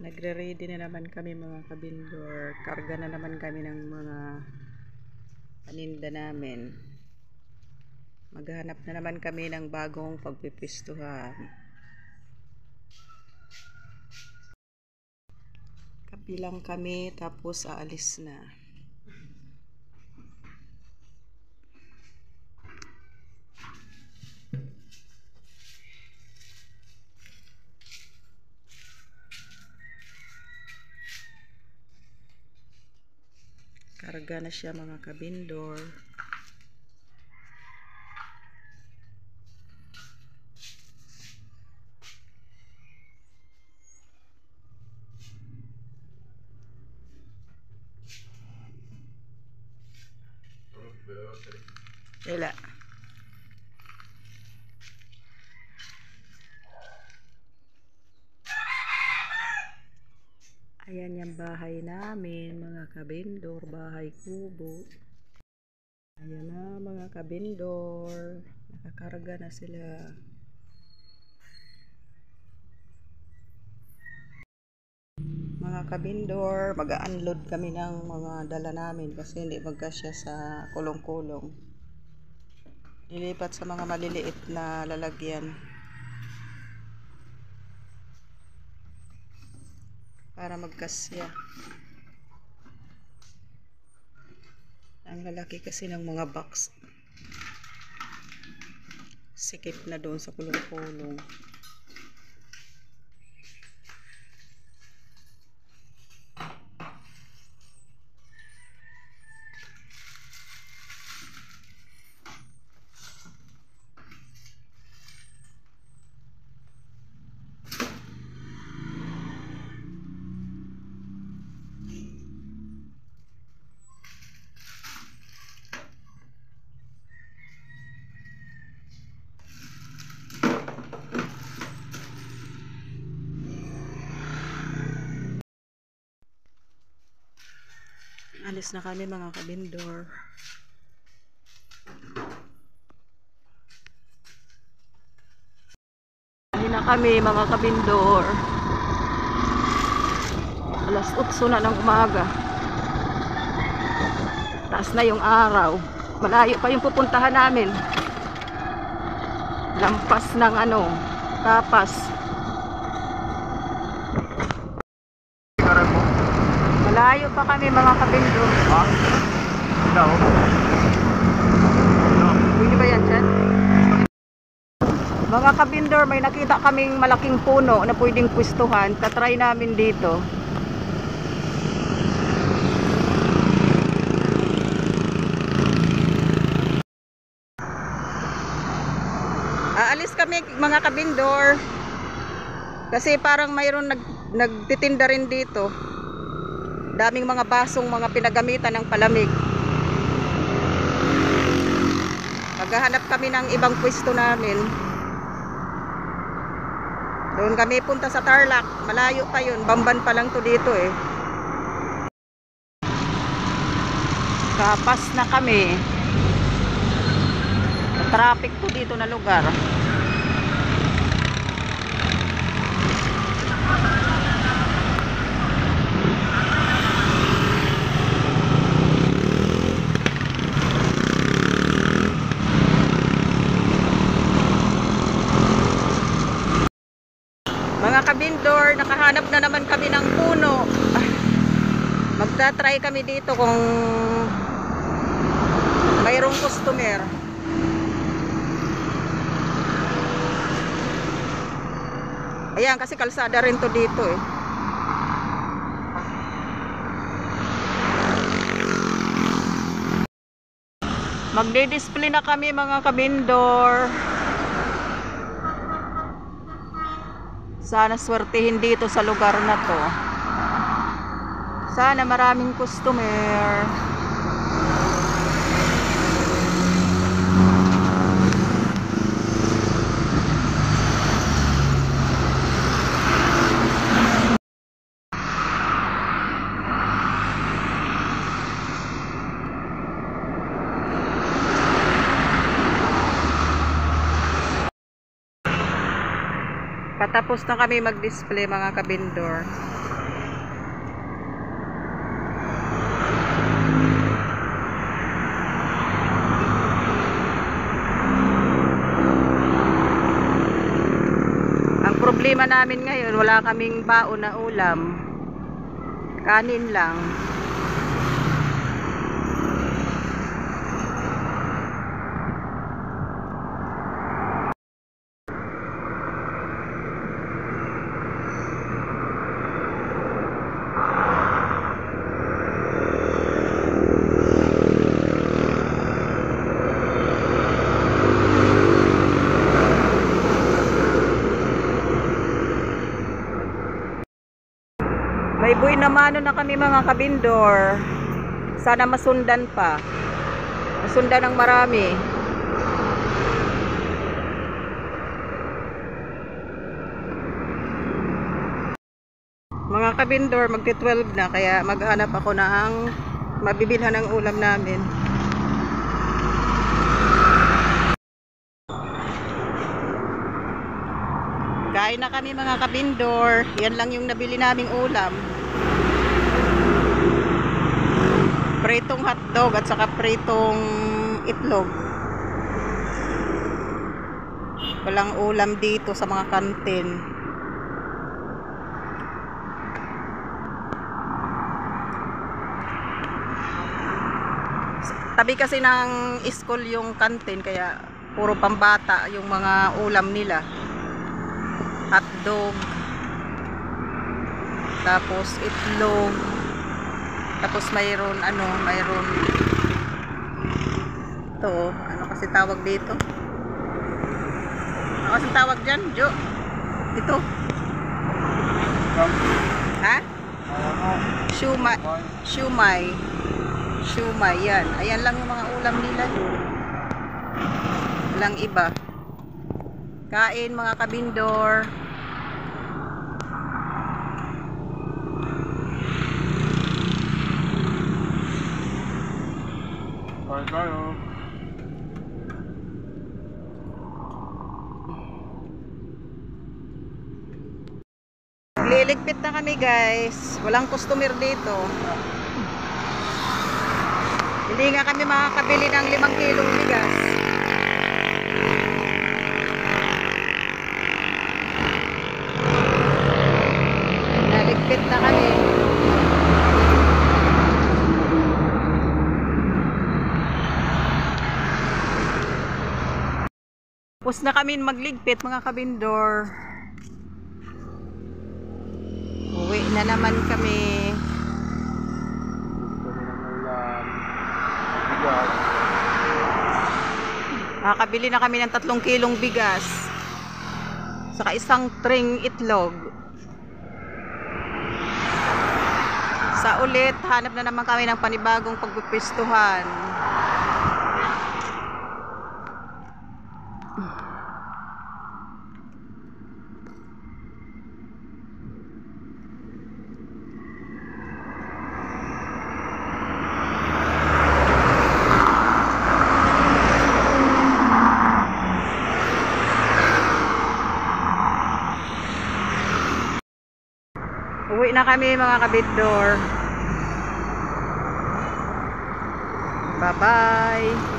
Nagre-ready na naman kami mga kabindor. Karga na naman kami ng mga paninda namin. Maghahanap na naman kami ng bagong pagpipwestuhan. Kapilang kami tapos aalis na. Karga na siya mga kabindor. Wala. Ayan yung bahay namin mga kabindor. Bahay kubo. Ayan na mga kabindor. Nakakarga na sila. Mga kabindor, mag-unload kami ng mga dala namin kasi hindi magkasya sa kulong-kulong. Lilipat sa mga maliliit na lalagyan para magkasya. Ang lalaki kasi ng mga box, sikip na doon sa kulong-kulong. Alis na kami mga kabindor. Alis na kami mga kabindor. Alas 8 na ng umaga. Taas na yung araw. Malayo pa yung pupuntahan namin. Lampas ng Tapas. Malayo pa kami mga kabindor. No. Pwede ba yan, Chan? Mga kabindor, may nakita kaming malaking puno na pwedeng pwestuhan. Tatry namin dito. Aalis kami mga kabindor. Kasi parang mayroon nagtitinda rin dito. Daming mga basong mga pinagamitan ng palamig. Maghahanap kami ng ibang pwesto namin. Doon kami punta sa Tarlac. Malayo pa yun. Bamban pa lang to dito eh. Kapas na kami. Traffic to dito na lugar. Mga kabindor, nakahanap na naman kami ng puno. Magta-try kami dito kung mayroong customer. Ayan, kasi kalsada rin to dito eh. Magde-display na kami mga kabindor. Sana swertihin dito sa lugar na to. Sana maraming customer. Patapos na kami mag-display mga kabindor. Ang problema namin ngayon, wala kaming baon na ulam. Kanin lang. May buhay naman na kami mga kabindor. Sana masundan pa. Masundan ng marami. Mga kabindor, magti-12 na. Kaya maghanap ako ng mabibilhan ng ulam namin. Kain na kami mga kabindor. Yan lang yung nabili naming ulam. Pritong hotdog at saka pritong itlog. Walang ulam dito sa mga kantin. Tabi kasi ng school yung kantin, kaya puro pambata yung mga ulam nila. Hotdog, tapos itlog, tapos mayroon to, ano kasi tawag dito? Ano kasi tawag dyan, Jo? Ito. Ha? Shumai, yan. Ayan lang yung mga ulam nila. Walang iba. Kain mga kabindor. Kain tayo. Liligpit na kami guys. Walang customer dito. Hindi nga kami makakabili ng 5 kilong bigas. Naligpit na kami. Tapos na kami magligpit mga kabindor. Uwi na naman kami. Nakabili na kami ng 3 kilong bigas. Saka 1 tring itlog. Sa ulit, hanap na naman kami ng panibagong pagpipistuhan. Uwi na kami mga kabindor. Bye-bye.